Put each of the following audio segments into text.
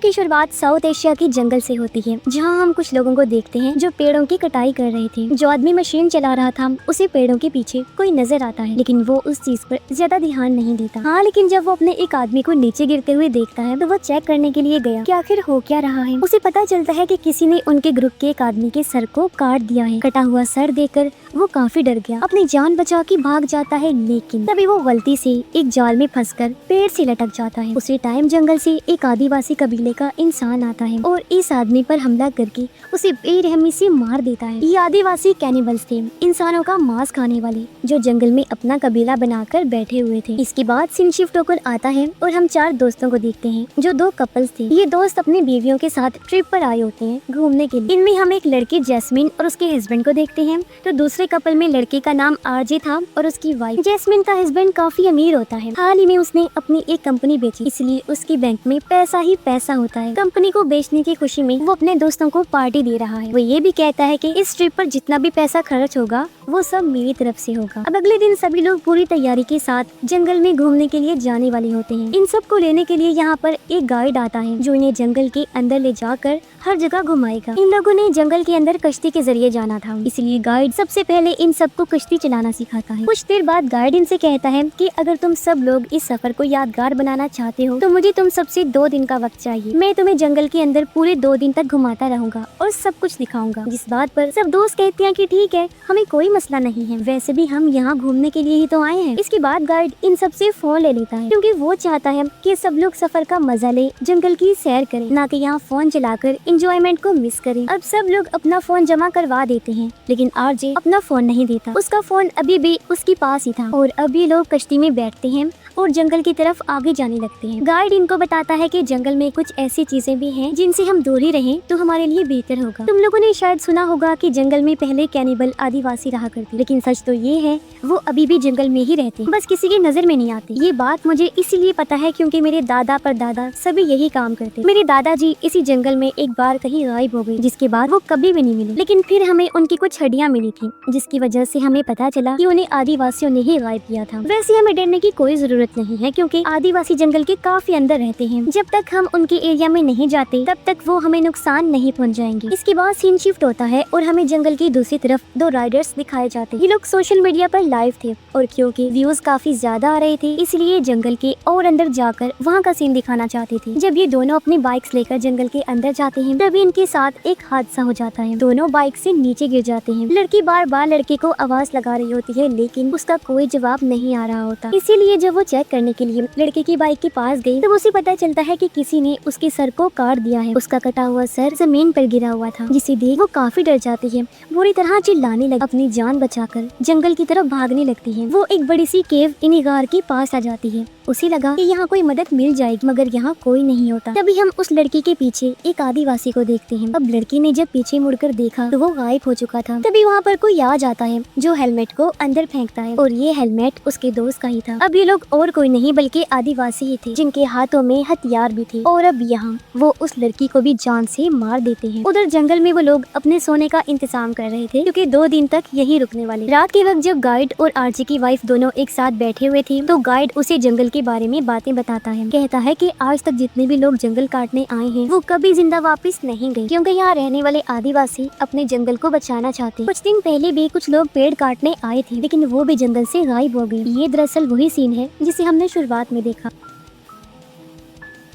की शुरुआत south Asia की जंगल से होती है, जहाँ हम कुछ लोगों को देखते हैं जो पेड़ों की कटाई कर रहे थे। जो आदमी मशीन चला रहा था उसे पेड़ों के पीछे कोई नजर आता है, लेकिन वो उस चीज पर ज्यादा ध्यान नहीं देता। हाँ, लेकिन जब वो अपने एक आदमी को नीचे गिरते हुए देखता है तो वो चेक करने के लिए गया कि आखिर हो क्या रहा है। उसे पता चलता है कि किसी ने उनके ग्रुप के एक आदमी के सर को काट दिया है। कटा हुआ सर देखकर वो काफी डर गया, अपनी जान बचा के भाग जाता है, लेकिन तभी वो गलती से एक जाल में फंसकर पेड़ से लटक जाता है। उसी टाइम जंगल से एक आदिवासी कबीले का इंसान आता है और इस आदमी पर हमला करके उसे बेरहमी से मार देता है। ये आदिवासी कैनिबल्स थे, इंसानों का मांस खाने वाले, जो जंगल में अपना कबीला बनाकर बैठे हुए थे। इसके बाद सीन शिफ्ट होकर आता है और हम 4 दोस्तों को देखते हैं जो 2 कपल्स थे। ये दोस्त अपनी बीवियों के साथ ट्रिप पर आए होते हैं घूमने के लिए। इनमें हम एक लड़की जैस्मिन और उसके हस्बैंड को देखते हैं। तो दूसरे कपल में लड़के का नाम आरजे था और उसकी वाइफ। जैस्मिन का हस्बैंड काफी अमीर होता है। हाल ही में उसने अपनी एक कंपनी बेची, इसलिए उसकी बैंक में पैसा ही पैसा होता है। कंपनी को बेचने की खुशी में वो अपने दोस्तों को पार्टी दे रहा है। वो ये भी कहता है कि इस ट्रिप पर जितना भी पैसा खर्च होगा वो सब मेरी तरफ से होगा। अब अगले दिन सभी लोग पूरी तैयारी के साथ जंगल में घूमने के लिए जाने वाले होते हैं। इन सब को लेने के लिए यहाँ पर एक गाइड आता है जो इन्हें जंगल के अंदर ले जाकर हर जगह घुमाएगा। इन लोगों ने जंगल के अंदर कश्ती के जरिए जाना था, इसलिए गाइड सबसे पहले इन सबको कश्ती चलाना सिखाता है। कुछ देर बाद गाइड इनसे कहता है कि अगर तुम सब लोग इस सफर को यादगार बनाना चाहते हो तो मुझे तुम सबसे 2 दिन का वक्त चाहिए। मैं तुम्हें जंगल के अंदर पूरे 2 दिन तक घुमाता रहूंगा और सब कुछ दिखाऊंगा। जिस बात पर सब दोस्त कहते हैं कि ठीक है, हमें कोई मसला नहीं है, वैसे भी हम यहाँ घूमने के लिए ही तो आए हैं। इसके बाद गाइड इन सबसे फोन ले लेता है क्योंकि वो चाहता है कि सब लोग सफर का मजा ले, जंगल की सैर करें, ना कि यहाँ फोन चलाकर एंजॉयमेंट को मिस करें। अब सब लोग अपना फोन जमा करवा देते हैं, लेकिन आरजे अपना फोन नहीं देता। उसका फोन अभी भी उसके पास ही था और अब ये लोग कश्ती में बैठते हैं और जंगल की तरफ आगे जाने लगते हैं। गाइड इनको बताता है कि जंगल में कुछ ऐसी चीजें भी हैं जिनसे हम दूर ही रहें तो हमारे लिए बेहतर होगा। तुम लोगों ने शायद सुना होगा कि जंगल में पहले कैनिबल आदिवासी रहा करते, लेकिन सच तो ये है वो अभी भी जंगल में ही रहते, बस किसी की नजर में नहीं आते। ये बात मुझे इसीलिए पता है क्योंकि मेरे दादा परदादा सभी यही काम करते। मेरे दादाजी इसी जंगल में एक बार कहीं गायब हो गए, जिसके बाद वो कभी भी नहीं मिले, लेकिन फिर हमें उनकी कुछ हड्डियां मिली थी, जिसकी वजह से हमें पता चला कि उन्हें आदिवासियों ने ही गायब किया था। वैसे हमें डरने की कोई जरूरत नहीं है क्योंकि आदिवासी जंगल के काफी अंदर रहते हैं। जब तक हम उनके एरिया में नहीं जाते तब तक वो हमें नुकसान नहीं पहुंचाएंगे। इसके बाद सीन शिफ्ट होता है और हमें जंगल की दूसरी तरफ 2 राइडर्स दिखाए जाते हैं। ये लोग सोशल मीडिया पर लाइव थे और क्योंकि व्यूज काफी ज्यादा आ रहे थे इसलिए जंगल के और अंदर जाकर वहाँ का सीन दिखाना चाहते थे। जब ये दोनों अपनी बाइक्स लेकर जंगल के अंदर जाते हैं तभी इनके साथ एक हादसा हो जाता है। दोनों बाइक से नीचे गिर जाते हैं। लड़की बार बार लड़के को आवाज लगा रही होती है, लेकिन उसका कोई जवाब नहीं आ रहा होता। इसीलिए जब वो चेक करने के लिए लड़के की बाइक के पास गई तब उसे पता चलता है कि किसी ने उसके सर को काट दिया है। उसका कटा हुआ सर जमीन पर गिरा हुआ था, जिसे देख वो काफी डर जाती है, बुरी तरह चिल्लाने लगी, अपनी जान बचाकर जंगल की तरफ भागने लगती है। वो एक बड़ी सी केव इन्हीं गार के पास आ जाती है। उसे लगा कि यहाँ कोई मदद मिल जाएगी, मगर यहाँ कोई नहीं होता। तभी हम उस लड़की के पीछे एक आदिवासी को देखते हैं। अब लड़की ने जब पीछे मुड़कर देखा तो वो गायब हो चुका था। तभी वहाँ पर कोई आ जाता है जो हेलमेट को अंदर फेंकता है और ये हेलमेट उसके दोस्त का ही था। अब ये लोग और कोई नहीं बल्कि आदिवासी ही थे, जिनके हाथों में हथियार भी थे और अब यहाँ वो उस लड़की को भी जान से मार देते हैं। उधर जंगल में वो लोग अपने सोने का इंतजाम कर रहे थे क्योंकि 2 दिन तक यही रुकने वाले। रात के वक्त जब गाइड और आरजे की वाइफ दोनों एक साथ बैठे हुए थे तो गाइड उसे जंगल के बारे में बातें बताता है। कहता है कि आज तक जितने भी लोग जंगल काटने आए हैं वो कभी जिंदा वापस नहीं गए क्योंकि यहाँ रहने वाले आदिवासी अपने जंगल को बचाना चाहते। कुछ दिन पहले भी कुछ लोग पेड़ काटने आए थे, लेकिन वो भी जंगल से गायब हो गए। ये दरअसल वही सीन है जिसे हमने शुरुआत में देखा।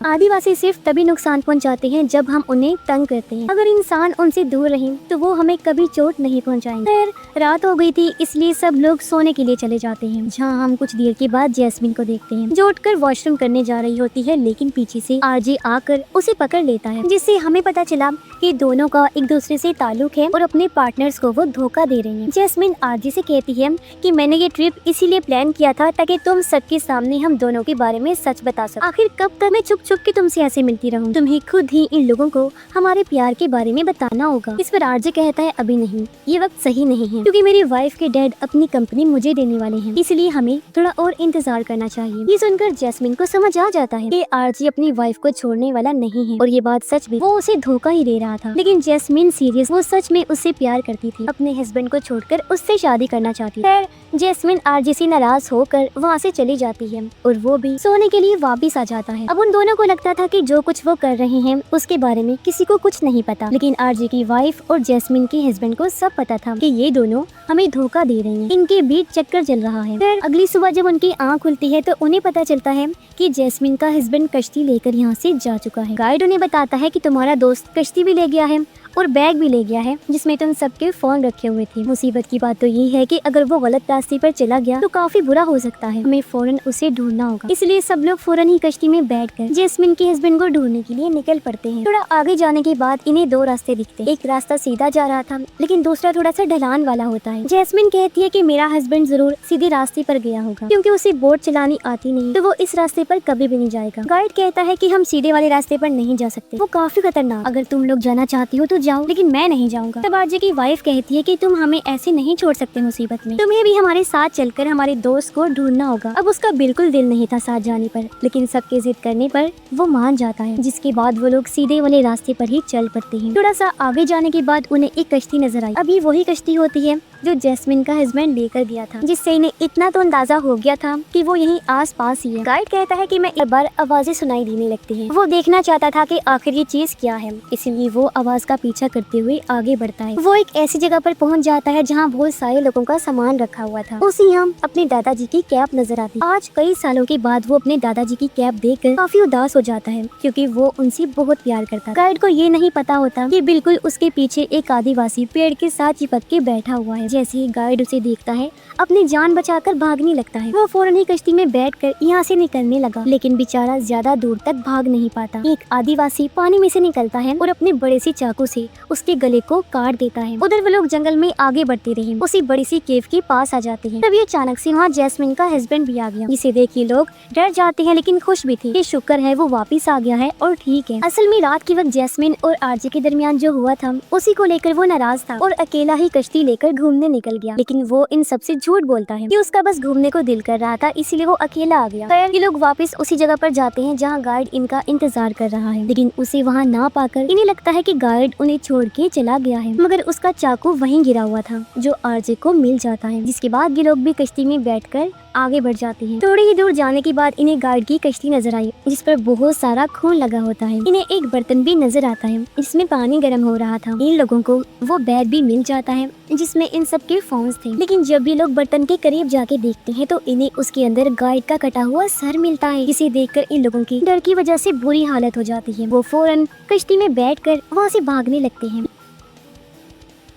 आदिवासी सिर्फ तभी नुकसान पहुंचाते हैं जब हम उन्हें तंग करते हैं। अगर इंसान उनसे दूर रहे तो वो हमें कभी चोट नहीं पहुंचाएंगे। खैर रात हो गई थी इसलिए सब लोग सोने के लिए चले जाते हैं, जहां हम कुछ देर के बाद जैस्मिन को देखते हैं जो उठकर वॉशरूम करने जा रही होती है, लेकिन पीछे से आरजे आकर उसे पकड़ लेता है, जिससे हमें पता चला कि दोनों का एक दूसरे से ताल्लुक है और अपने पार्टनर्स को वो धोखा दे रहे हैं। जैस्मिन आरजे से कहती है कि मैंने ये ट्रिप इसीलिए प्लान किया था ताकि तुम सबके सामने हम दोनों के बारे में सच बता सको। आखिर कब तक मैं चुप कि तुमसे ऐसे मिलती रहूं? तुम्हें खुद ही इन लोगों को हमारे प्यार के बारे में बताना होगा। इस पर आरजे कहता है अभी नहीं, ये वक्त सही नहीं है क्योंकि मेरी वाइफ के डैड अपनी कंपनी मुझे देने वाले हैं, इसलिए हमें थोड़ा और इंतजार करना चाहिए। ये सुनकर जैस्मिन को समझ आ जाता है कि आरजे अपनी वाइफ को छोड़ने वाला नहीं है और ये बात सच भी, वो उसे धोखा ही दे रहा था। लेकिन जैस्मिन सीरियस, वो सच में उससे प्यार करती थी, अपने हस्बैंड को छोड़कर उससे शादी करना चाहती थी। फिर जैस्मिन आरजे से नाराज होकर वहाँ से चली जाती है और वो भी सोने के लिए वापिस आ जाता है। अब उन दोनों दोनों को लगता था कि जो कुछ वो कर रहे हैं उसके बारे में किसी को कुछ नहीं पता, लेकिन आरजे की वाइफ और जैस्मिन के हस्बैंड को सब पता था कि ये दोनों हमें धोखा दे रहे हैं, इनके बीच चक्कर चल रहा है। फिर अगली सुबह जब उनकी आँख खुलती है तो उन्हें पता चलता है कि जैस्मिन का हस्बैंड कश्ती लेकर यहाँ से जा चुका है। गाइड उन्हें बताता है कि तुम्हारा दोस्त कश्ती भी ले गया है और बैग भी ले गया है जिसमें तुम सबके फोन रखे हुए थे। मुसीबत की बात तो ये है कि अगर वो गलत रास्ते पर चला गया तो काफी बुरा हो सकता है, हमें फौरन उसे ढूंढना होगा। इसलिए सब लोग फौरन ही कश्ती में बैठकर जैस्मिन के हस्बैंड को ढूंढने के लिए निकल पड़ते हैं। थोड़ा आगे जाने के बाद इन्हें दो रास्ते दिखते हैं। एक रास्ता सीधा जा रहा था लेकिन दूसरा थोड़ा सा ढलान वाला होता है। जैस्मिन कहती है कि मेरा हस्बैंड जरूर सीधे रास्ते पर गया होगा, क्योंकि उसे बोट चलानी आती नहीं तो वो इस रास्ते पर कभी भी नहीं जाएगा। गाइड कहता है कि हम सीधे वाले रास्ते पर नहीं जा सकते, वो काफी खतरनाक, अगर तुम लोग जाना चाहती हो तो जाओ लेकिन मैं नहीं जाऊंगा। तब आरजे की वाइफ कहती है कि तुम हमें ऐसे नहीं छोड़ सकते मुसीबत में, तुम्हें भी हमारे साथ चलकर हमारे दोस्त को ढूंढना होगा। अब उसका बिल्कुल दिल नहीं था साथ जाने पर, लेकिन सबके जिद करने पर वो मान जाता है, जिसके बाद वो लोग सीधे वाले रास्ते पर ही चल पड़ते हैं। थोड़ा सा आगे जाने के बाद उन्हें एक कश्ती नजर आई। अभी वही कश्ती होती है जो जैस्मिन का हस्बैंड लेकर गया था, जिससे इन्हें इतना तो अंदाजा हो गया था कि वो यहीं आस-पास ही है। गाइड कहता है कि मैं एक बार आवाजें सुनाई देने लगती हैं। वो देखना चाहता था कि आखिर ये चीज क्या है, इसलिए वो आवाज का पीछा करते हुए आगे बढ़ता है। वो एक ऐसी जगह पर पहुंच जाता है जहां बहुत सारे लोगों का सामान रखा हुआ था। उसी यहाँ अपने दादाजी की कैप नजर आती। आज कई सालों के बाद वो अपने दादाजी की कैप देखकर काफी उदास हो जाता है, क्योंकि वो उनसे बहुत प्यार करता। गाइड को ये नहीं पता होता कि बिल्कुल उसके पीछे एक आदिवासी पेड़ के साथ चिपक के बैठा हुआ है। जैसे ही गाइड उसे देखता है अपनी जान बचाकर भागने लगता है। वो फौरन ही कश्ती में बैठकर यहाँ से निकलने लगा, लेकिन बेचारा ज्यादा दूर तक भाग नहीं पाता। एक आदिवासी पानी में से निकलता है और अपने बड़े सी चाकू से उसके गले को काट देता है। उधर वो लोग जंगल में आगे बढ़ते रहे, उसी बड़ी सी केव के पास आ जाते हैं। तभी अचानक से वहाँ जैस्मिन का हस्बैंड भी आ गया, जिसे देख ये लोग डर जाते हैं लेकिन खुश भी थे। ये शुक्र है वो वापिस आ गया है और ठीक है। असल में रात के वक्त जैस्मिन और आरजे के दरमियान जो हुआ था उसी को लेकर वो नाराज था और अकेला ही कश्ती लेकर घूमने निकल गया, लेकिन वो इन सबसे झूठ बोलता है कि उसका बस घूमने को दिल कर रहा था, इसीलिए वो अकेला आ गया। खैर ये लोग वापस उसी जगह पर जाते हैं जहाँ गाइड इनका इंतजार कर रहा है, लेकिन उसे वहाँ ना पाकर इन्हें लगता है कि गाइड उन्हें छोड़ के चला गया है, मगर उसका चाकू वहीं गिरा हुआ था जो आरजे को मिल जाता है। जिसके बाद ये लोग भी कश्ती में बैठकर आगे बढ़ जाते हैं। थोड़ी ही दूर जाने के बाद इन्हें गाइड की कश्ती नजर आई, जिस पर बहुत सारा खून लगा होता है। इन्हें एक बर्तन भी नजर आता है जिसमें पानी गर्म हो रहा था। इन लोगों को वो बैग भी मिल जाता है जिसमें इन सब के फोन्स थे, लेकिन जब भी लोग बर्तन के करीब जाके देखते हैं तो इन्हें उसके अंदर गाइड का कटा हुआ सर मिलता है, जिसे देखकर इन लोगों की डर की वजह से बुरी हालत हो जाती है। वो फौरन कश्ती में बैठकर वहाँ से भागने लगते हैं,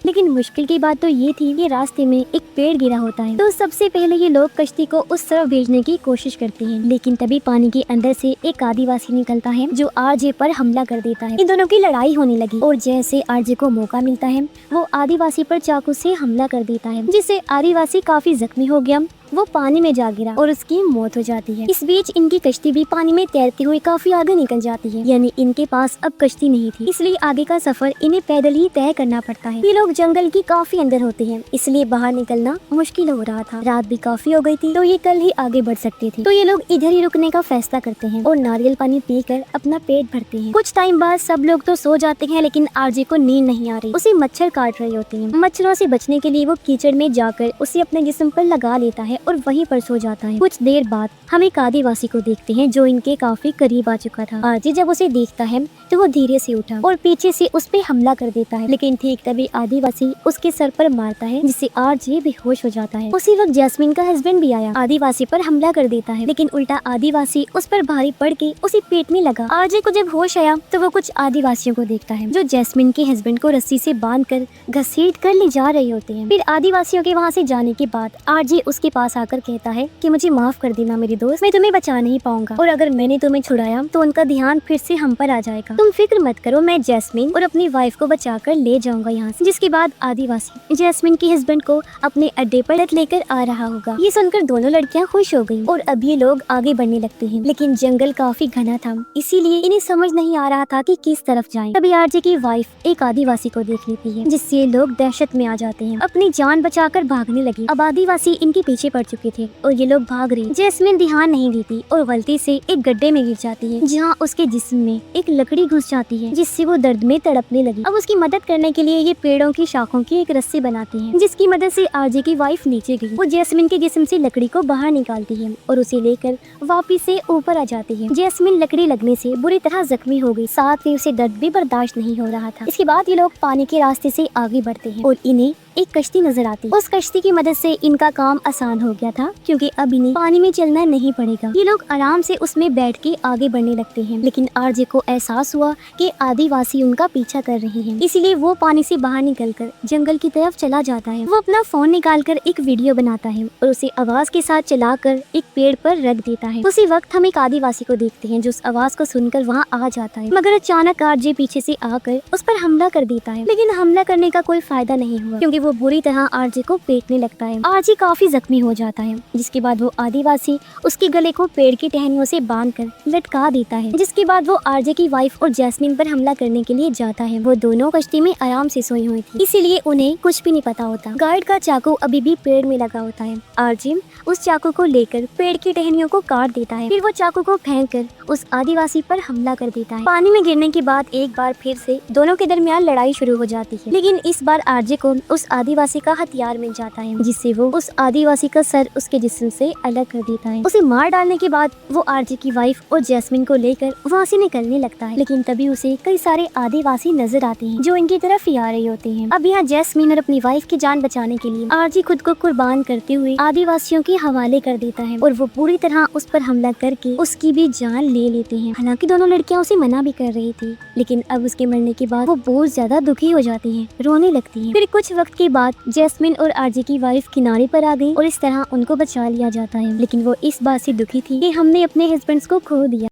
लेकिन मुश्किल की बात तो ये थी कि रास्ते में एक पेड़ गिरा होता है। तो सबसे पहले ये लोग कश्ती को उस तरफ भेजने की कोशिश करते हैं, लेकिन तभी पानी के अंदर से एक आदिवासी निकलता है जो आरजे पर हमला कर देता है। इन दोनों की लड़ाई होने लगी और जैसे आरजे को मौका मिलता है वो आदिवासी पर चाकू से हमला कर देता है, जिससे आदिवासी काफी जख्मी हो गया। वो पानी में जा गिरा और उसकी मौत हो जाती है। इस बीच इनकी कश्ती भी पानी में तैरते हुए काफी आगे निकल जाती है, यानी इनके पास अब कश्ती नहीं थी, इसलिए आगे का सफर इन्हें पैदल ही तय करना पड़ता है। ये लोग जंगल की काफी अंदर होते हैं, इसलिए बाहर निकलना मुश्किल हो रहा था। रात भी काफी हो गई थी, तो ये कल ही आगे बढ़ सकते थे। तो ये लोग इधर ही रुकने का फैसला करते हैं और नारियल पानी पीकर अपना पेट भरते हैं। कुछ टाइम बाद सब लोग तो सो जाते हैं, लेकिन आरजे को नींद नहीं आ रही। उसे मच्छर काट रहे होते हैं। मच्छरों से बचने के लिए वो कीचड़ में जाकर उसे अपने जिस्म पर लगा लेता है और वहीं पर सो जाता है। कुछ देर बाद हम एक आदिवासी को देखते हैं जो इनके काफी करीब आ चुका था। आरजे जब उसे देखता है तो वो धीरे से उठा और पीछे से उस पे हमला कर देता है, लेकिन ठीक तभी आदिवासी उसके सर पर मारता है, जिससे आरजे बेहोश हो जाता है। उसी वक्त जैस्मिन का हस्बैंड भी आया, आदिवासी पर हमला कर देता है, लेकिन उल्टा आदिवासी उस पर भारी पड़ के उसे पेट में लगा। आरजे को जब होश आया तो वो कुछ आदिवासियों को देखता है जो जैस्मिन के हस्बैंड को रस्सी से बांधकर घसीट कर ले जा रहे होते हैं। फिर आदिवासियों के वहाँ से जाने के बाद आरजे उसके पास आकर कहता है कि मुझे माफ कर देना मेरे दोस्त, मैं तुम्हें बचा नहीं पाऊंगा और अगर मैंने तुम्हें छुड़ाया तो उनका ध्यान फिर से हम पर आ जाएगा। तुम फिक्र मत करो, मैं जैस्मिन और अपनी वाइफ को बचाकर ले जाऊंगा यहाँ से। जिसके बाद आदिवासी जैस्मिन के हस्बैंड को अपने अड्डे पर लेकर आ रहा होगा। ये सुनकर दोनों लड़कियाँ खुश हो गयी और अब ये लोग आगे बढ़ने लगते हैं, लेकिन जंगल काफी घना था, इसीलिए इन्हें समझ नहीं आ रहा था कि किस तरफ जाएं। तभी आरजे की वाइफ एक आदिवासी को देख लेती है, जिससे लोग दहशत में आ जाते हैं, अपनी जान बचाकर भागने लगे। अब आदिवासी इनके पीछे पड़ चुके थे और ये लोग भाग रहे। जैस्मिन ध्यान नहीं देती और गलती से एक गड्ढे में गिर जाती है, जहाँ उसके जिस्म में एक लकड़ी घुस जाती है, जिससे वो दर्द में तड़पने लगी। अब उसकी मदद करने के लिए ये पेड़ों की शाखों की एक रस्सी बनाती है, जिसकी मदद से आरजे की वाइफ नीचे गई। वो जैस्मिन के जिस्म से लकड़ी को बाहर निकालती है और उसे लेकर वापिस से ऊपर आ जाती है। जैस्मिन लकड़ी लगने से बुरी तरह जख्मी हो गई, साथ ही उसे दर्द भी बर्दाश्त नहीं हो रहा था। इसके बाद ये लोग पानी के रास्ते से आगे बढ़ते हैं और इन्हें एक कश्ती नजर आती है। उस कश्ती की मदद से इनका काम आसान हो गया था, क्योंकि अब इन्हें पानी में चलना नहीं पड़ेगा। ये लोग आराम से उसमें बैठ के आगे बढ़ने लगते हैं, लेकिन आरजे को एहसास हुआ कि आदिवासी उनका पीछा कर रहे हैं, इसीलिए वो पानी से बाहर निकलकर जंगल की तरफ चला जाता है। वो अपना फोन निकालकर एक वीडियो बनाता है और उसे आवाज के साथ चलाकर एक पेड़ पर रख देता है। उसी वक्त हम एक आदिवासी को देखते हैं जो उस आवाज को सुनकर वहाँ आ जाता है, मगर अचानक आरजे पीछे से आकर उस पर हमला कर देता है। लेकिन हमला करने का कोई फायदा नहीं हुआ, क्योंकि वो बुरी तरह आरजे को पीटने लगता है। आरजे काफी जख्मी हो जाता है, जिसके बाद वो आदिवासी उसके गले को पेड़ की टहनियों से बांधकर लटका देता है। जिसके बाद वो आरजे की वाइफ और जैस्मिन पर हमला करने के लिए जाता है। वो दोनों कश्ती में आराम से सोई हुई थी, इसीलिए उन्हें कुछ भी नहीं पता होता। गार्ड का चाकू अभी भी पेड़ में लगा होता है। आरजे उस चाकू को लेकर पेड़ की टहनियों को काट देता है, फिर वो चाकू को फेंक कर उस आदिवासी पर हमला कर देता है। पानी में गिरने के बाद एक बार फिर से दोनों के दरमियान लड़ाई शुरू हो जाती है, लेकिन इस बार आरजे को उस आदिवासी का हथियार मिल जाता है, जिससे वो उस आदिवासी का सर उसके जिस्म से अलग कर देता है। उसे मार डालने के बाद वो आरजे की वाइफ और जैस्मिन को लेकर वहाँ से निकलने लगता है, लेकिन तभी उसे कई सारे आदिवासी नजर आते हैं जो इनकी तरफ ही आ रहे होते हैं। अब यहाँ जैस्मिन और अपनी वाइफ की जान बचाने के लिए आरजे खुद को कुर्बान करते हुए आदिवासियों के हवाले कर देता है और वो पूरी तरह उस पर हमला करके उसकी भी जान ले लेते हैं। हालांकि दोनों लड़कियां उसे मना भी कर रही थी, लेकिन अब उसके मरने के बाद वो बहुत ज्यादा दुखी हो जाती हैं, रोने लगती हैं। फिर कुछ वक्त के बाद जैस्मिन और आरजे की वाइफ किनारे पर आ गई और इस तरह उनको बचा लिया जाता है, लेकिन वो इस बात से दुखी थी कि हमने अपने हस्बैंड्स को खो दिया।